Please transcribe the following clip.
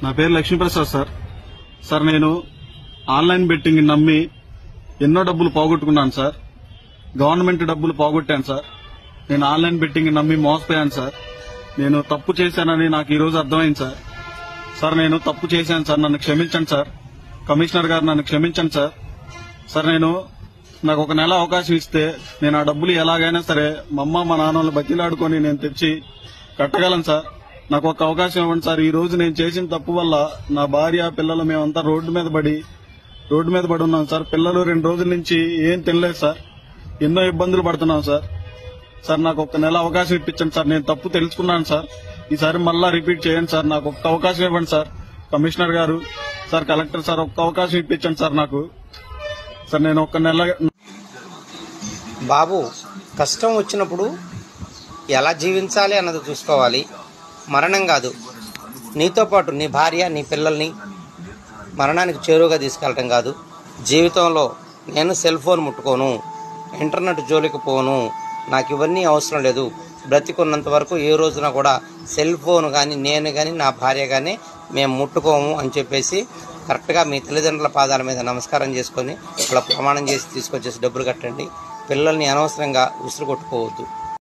నా పేరు Lakshmi Prasad sir. Sir నేను ఆన్లైన్ బెట్టింగ్ నమ్మి ఎన్నో డబ్బులు పోగొట్టుకున్నాను సార్. గవర్నమెంట్ డబ్బులు పోగొట్టాను సార్. నేను ఆన్లైన్ బెట్టింగ్ నమ్మి మోసపోయాను సార్. నేను తప్పు చేశానని నాకు ఈ రోజు అర్థమైంది సార్. సార్ నేను తప్పు చేశాను సార్, నన్ను క్షమించండి సార్. కమిషనర్ గారు నన్ను క్షమించండి సార్. సార్ నాకు ఒక నెల అవకాశం ఇస్తే నేను ఆ డబ్బులు ఎలాగైనా సరే మా అమ్మ మా నాన్నలు బతిలాడుకొని నేను తెచ్చి కట్టగలను సార్. నాకు ఒక అవకాశం ఇవ్వండి సార్. ఈ రోజు నేను చేసిన తప్పు వల్ల నా భార్య పిల్లలు మేమంతా రోడ్డు మీద పడి ఉన్నాం సార్. పిల్లలు 2 రోజుల నుంచి ఏం తినలేదు సార్. ఎన్నో ఇబ్బందులు పడుతున్నాం సార్. సార్ నాకు ఒక నెల అవకాశం ఇప్పించండి సార్. నేను తప్పు తెలుసుకున్నాను సార్. ఈసారి మళ్ళా రిపీట్ చేయండి సార్. నాకు ఒక్క అవకాశం ఇవ్వండి సార్. కమిషనర్ గారు సార్, కలెక్టర్ సార్, ఒక్క అవకాశం ఇప్పించండి సార్ నాకు. సార్ నేను ఒక నెల. బాబు, కష్టం వచ్చినప్పుడు ఎలా జీవించాలి అన్నది చూసుకోవాలి. మరణం కాదు, నీతో పాటు నీ భార్య నీ పిల్లల్ని మరణానికి చేరువుగా తీసుకెళ్ళటం కాదు. జీవితంలో నేను సెల్ ఫోన్ ముట్టుకోను, ఇంటర్నెట్ జోలికి పోను, నాకు ఇవన్నీ అవసరం లేదు, బ్రతికున్నంత వరకు ఏ రోజున కూడా సెల్ ఫోన్ కానీ నేను కానీ నా భార్య కానీ మేము ముట్టుకోము అని చెప్పేసి కరెక్ట్గా మీ తల్లిదండ్రుల పాదాల మీద నమస్కారం చేసుకొని వాళ్ళ ప్రమాణం చేసి తీసుకొచ్చేసి డబ్బులు కట్టండి. పిల్లల్ని అనవసరంగా ఉసురు కొట్టుకోవద్దు.